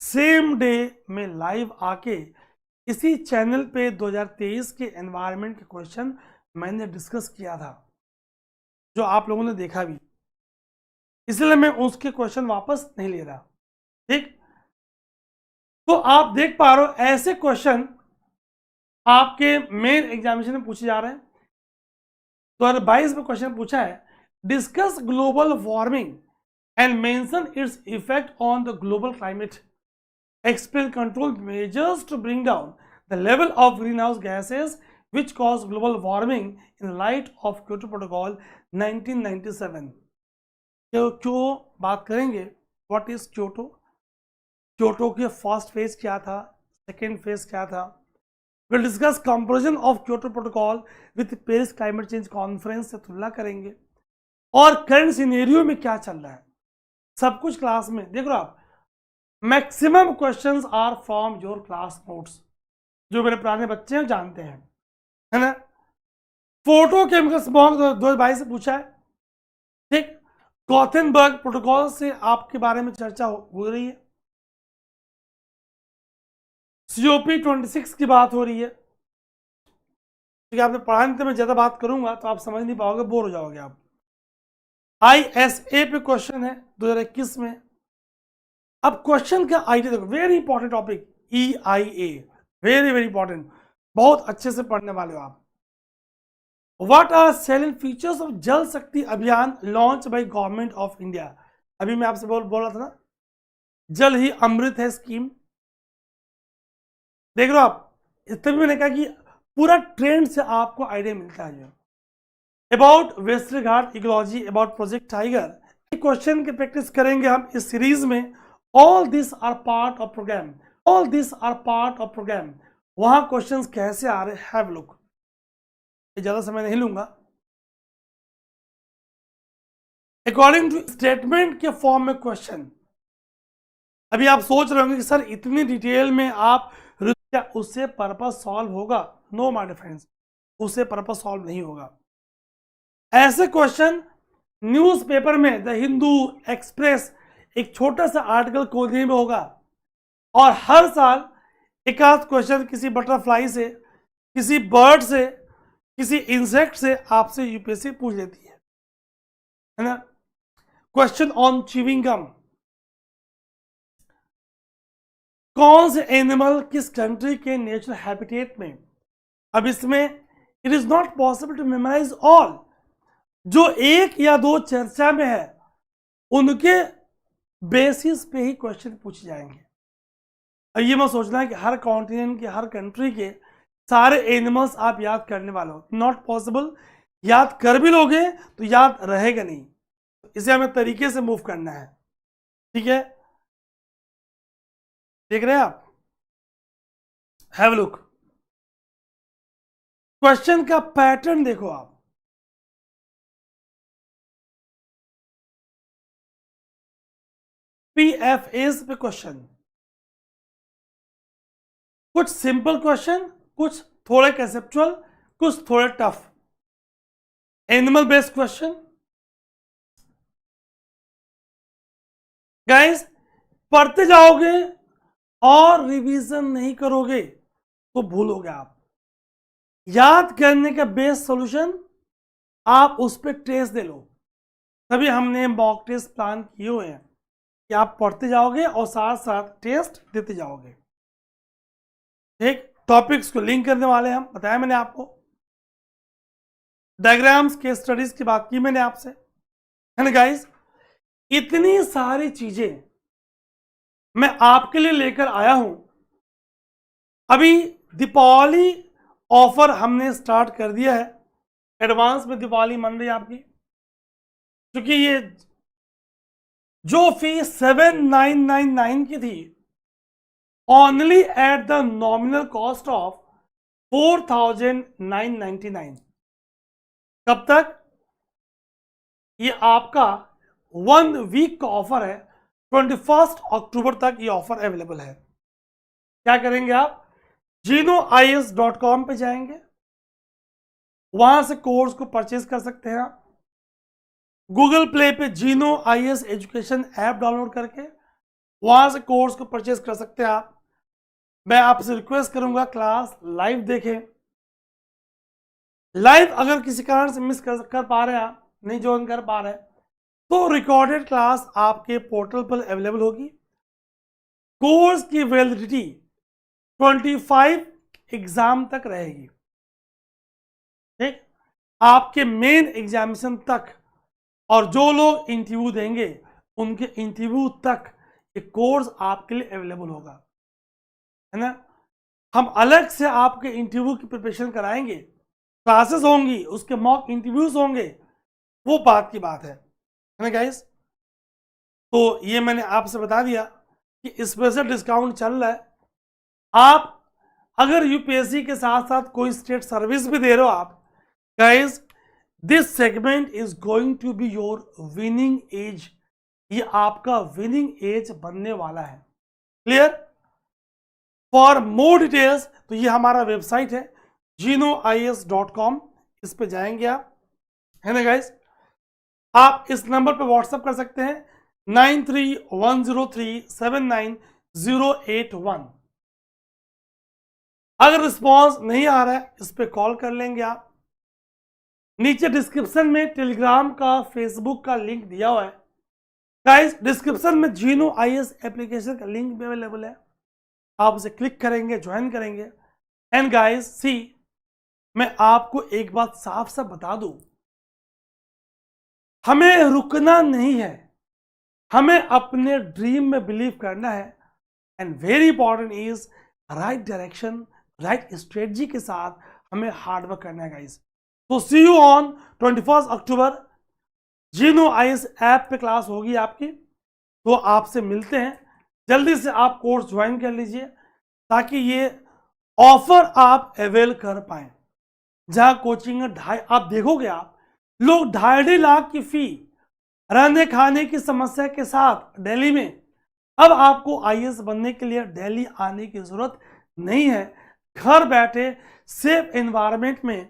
सेम डे में लाइव आके इसी चैनल पे 2023 के एनवायरनमेंट के क्वेश्चन मैंने डिस्कस किया था, जो आप लोगों ने देखा भी, इसलिए मैं उसके क्वेश्चन वापस नहीं ले रहा, ठीक। तो आप देख पा रहे हो ऐसे क्वेश्चन आपके मेन एग्जामिनेशन में पूछे जा रहे हैं। 2022 में क्वेश्चन पूछा है, discuss global warming and mention its effect on the global climate, explain control measures to bring down the level of green house gases which cause global warming in light of Kyoto protocol 1997। क्यों बात करेंगे, what is Kyoto, Kyoto के first phase क्या था, second phase क्या था। We'll discuss comparison of Kyoto Protocol with Paris Climate Change Conference से तुलना करेंगे, और करंट सिनेरियो में क्या चल रहा है सब कुछ क्लास में देख रहे हो आप। Maximum questions are from your class notes, जो मेरे पुराने बच्चे हैं जानते हैं, है ना। फोटो केमिकल स्मॉग 2022 से पूछा है, ठीक। गॉथेनबर्ग प्रोटोकॉल से आपके बारे में चर्चा हो रही है। COP 26 की बात हो रही है, ठीक है। आपने पढ़ाने तो मैं ज्यादा बात करूंगा तो आप समझ नहीं पाओगे, बोर हो जाओगे आप। ISA पे क्वेश्चन है 2021 में। अब क्वेश्चन का आइडिया देखो, very important topic EIA, very very important, बहुत अच्छे से पढ़ने वाले हो आप। What are selling features of Jal Shakti Abhiyan launch by government of India. अभी मैं आपसे बोल रहा था ना, जल ही अमृत है स्कीम, देख रहे हो आप। तभी मैंने कहा कि पूरा ट्रेंड से आपको आइडिया मिलता है। About western Ghat ecology, about Project Tiger, question की प्रैक्टिस करेंगे हम इस सीरीज में। All this are part of programme, all this are part of programme. वहां क्वेश्चंस कैसे आ रहे, हैव लुक। ज्यादा समय नहीं लूंगा। अकॉर्डिंग टू स्टेटमेंट के फॉर्म में क्वेश्चन। अभी आप सोच रहे होंगे कि सर इतनी डिटेल में आप, क्या उससे पर्पस सॉल्व होगा? नो माय डियर फ्रेंड्स, उससे पर्पस सॉल्व नहीं होगा। ऐसे क्वेश्चन न्यूज़पेपर में द हिंदू, एक्सप्रेस, एक छोटा सा आर्टिकल खोलने में होगा, और हर साल एक आध क्वेश्चन किसी बटरफ्लाई से, किसी बर्ड से, किसी इंसेक्ट से आपसे यूपीएससी पूछ लेती है ना। क्वेश्चन ऑन च्यूइंग गम, कौन से एनिमल किस कंट्री के नेचुरल हैबिटेट में। अब इसमें it is not possible to memorise all, जो एक या दो चर्चा में है उनके बेसिस पे ही क्वेश्चन पूछे जाएंगे। अब ये मत सोचना है कि हर कॉन्टिनेंट के, हर कंट्री के सारे एनिमल्स आप याद करने वाले हो, नॉट पॉसिबल। याद कर भी लोगे तो याद रहेगा नहीं, इसे हमें तरीके से मूव करना है, ठीक है। देख रहे हैं आप, हैव लुक। क्वेश्चन का पैटर्न देखो आप, PFAs पे क्वेश्चन, कुछ सिंपल क्वेश्चन, कुछ थोड़े कंसेप्चुअल, कुछ थोड़े tough animal based question. Guys, पढ़ते जाओगे और रिवीजन नहीं करोगे तो भूलोगे आप। याद करने का बेस्ट सॉल्यूशन, आप उस पर टेस्ट दे लो। तभी हमने मॉक टेस्ट प्लान किए हुए हैं कि आप पढ़ते जाओगे और साथ साथ टेस्ट देते जाओगे। ठीक, टॉपिक्स को लिंक करने वाले हम, बताया मैंने आपको। डायग्राम्स के स्टडीज की बात की मैंने आपसे, है ना गाइस। इतनी सारी चीजें मैं आपके लिए लेकर आया हूं। अभी दीपावली ऑफर हमने स्टार्ट कर दिया है, एडवांस में दीपावली मन रही है आपकी। क्योंकि ये जो फी 7999 की थी, only at the nominal cost of 4999। कब तक? ये आपका 1 वीक का ऑफर है, 21 अक्टूबर तक ये ऑफर अवेलेबल है। क्या करेंगे आप? genois.com पे जाएंगे, वहां से कोर्स को परचेज कर सकते हैं आप। गूगल प्ले पे genois एजुकेशन ऐप डाउनलोड करके वहां से कोर्स को परचेज कर सकते हैं आप। मैं आपसे रिक्वेस्ट करूंगा क्लास लाइव देखें। लाइव अगर किसी कारण से मिस कर पा रहे हैं आप, नहीं ज्वाइन कर पा रहे हैं, तो रिकॉर्डेड क्लास आपके पोर्टल पर अवेलेबल होगी। कोर्स की वैलिडिटी 25 एग्जाम तक रहेगी। ठीक, आपके मेन एग्जामिनेशन तक, और जो लोग इंटरव्यू देंगे उनके इंटरव्यू तक ये कोर्स आपके लिए अवेलेबल होगा, है ना। हम अलग से आपके इंटरव्यू की प्रिपरेशन कराएंगे, क्लासेस होंगी, उसके मॉक इंटरव्यूज होंगे, वो बात की बात है ना गाइस। तो ये मैंने आपसे बता दिया कि स्पेशल डिस्काउंट चल रहा है। आप अगर यूपीएससी के साथ साथ कोई स्टेट सर्विस भी दे रहे हो आप, guys this segment is going to be your winning edge. ये आपका विनिंग एज बनने वाला है। क्लियर? फॉर मोर डिटेल्स तो ये हमारा वेबसाइट है genois.com, इस पे जाएंगे आप, है ना गाइस। आप इस नंबर पे व्हाट्सएप कर सकते हैं 9310379081। अगर रिस्पॉन्स नहीं आ रहा है, इस पे कॉल कर लेंगे आप। नीचे डिस्क्रिप्शन में टेलीग्राम का, फेसबुक का लिंक दिया हुआ है गाइस। डिस्क्रिप्शन में genois एप्लीकेशन का लिंक भी अवेलेबल है, आप उसे क्लिक करेंगे, ज्वाइन करेंगे। एंड गाइस सी, मैं आपको एक बात साफ साफ बता दूं, हमें रुकना नहीं है, हमें अपने ड्रीम में बिलीव करना है। And very important is right direction, right strategy के साथ हमें हार्डवर्क करना है गाइस। तो see you on 21 October. genois app पे क्लास होगी आपकी, तो आपसे मिलते हैं। जल्दी से आप कोर्स ज्वाइन कर लीजिए ताकि ये ऑफर आप अवेल कर पाए। जहां कोचिंग आप देखोगे, आप लोग 2.5 लाख की फी, रहने खाने की समस्या के साथ दिल्ली में, अब आपको आईएएस बनने के लिए दिल्ली आने की जरूरत नहीं है। घर बैठे सेफ एनवायरनमेंट में,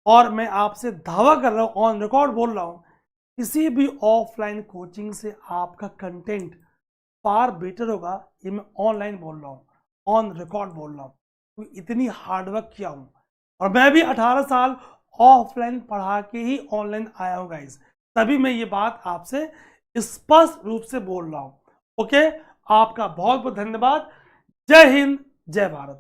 और मैं आपसे दावा कर रहा हूं, ऑन रिकॉर्ड बोल रहा हूं, किसी भी ऑफलाइन कोचिंग से आपका कंटेंट फार बेटर होगा। ये मैं ऑनलाइन बोल रहा हूं, ऑन रिकॉर्ड बोल रहा हूं, इतनी हार्डवर्क किया हूं। और मैं भी 18 साल ऑफलाइन पढ़ा के ही ऑनलाइन आया हूं गाइस, तभी मैं ये बात आपसे स्पष्ट रूप से बोल रहा हूं। ओके, आपका बहुत बहुत धन्यवाद। जय हिंद, जय भारत।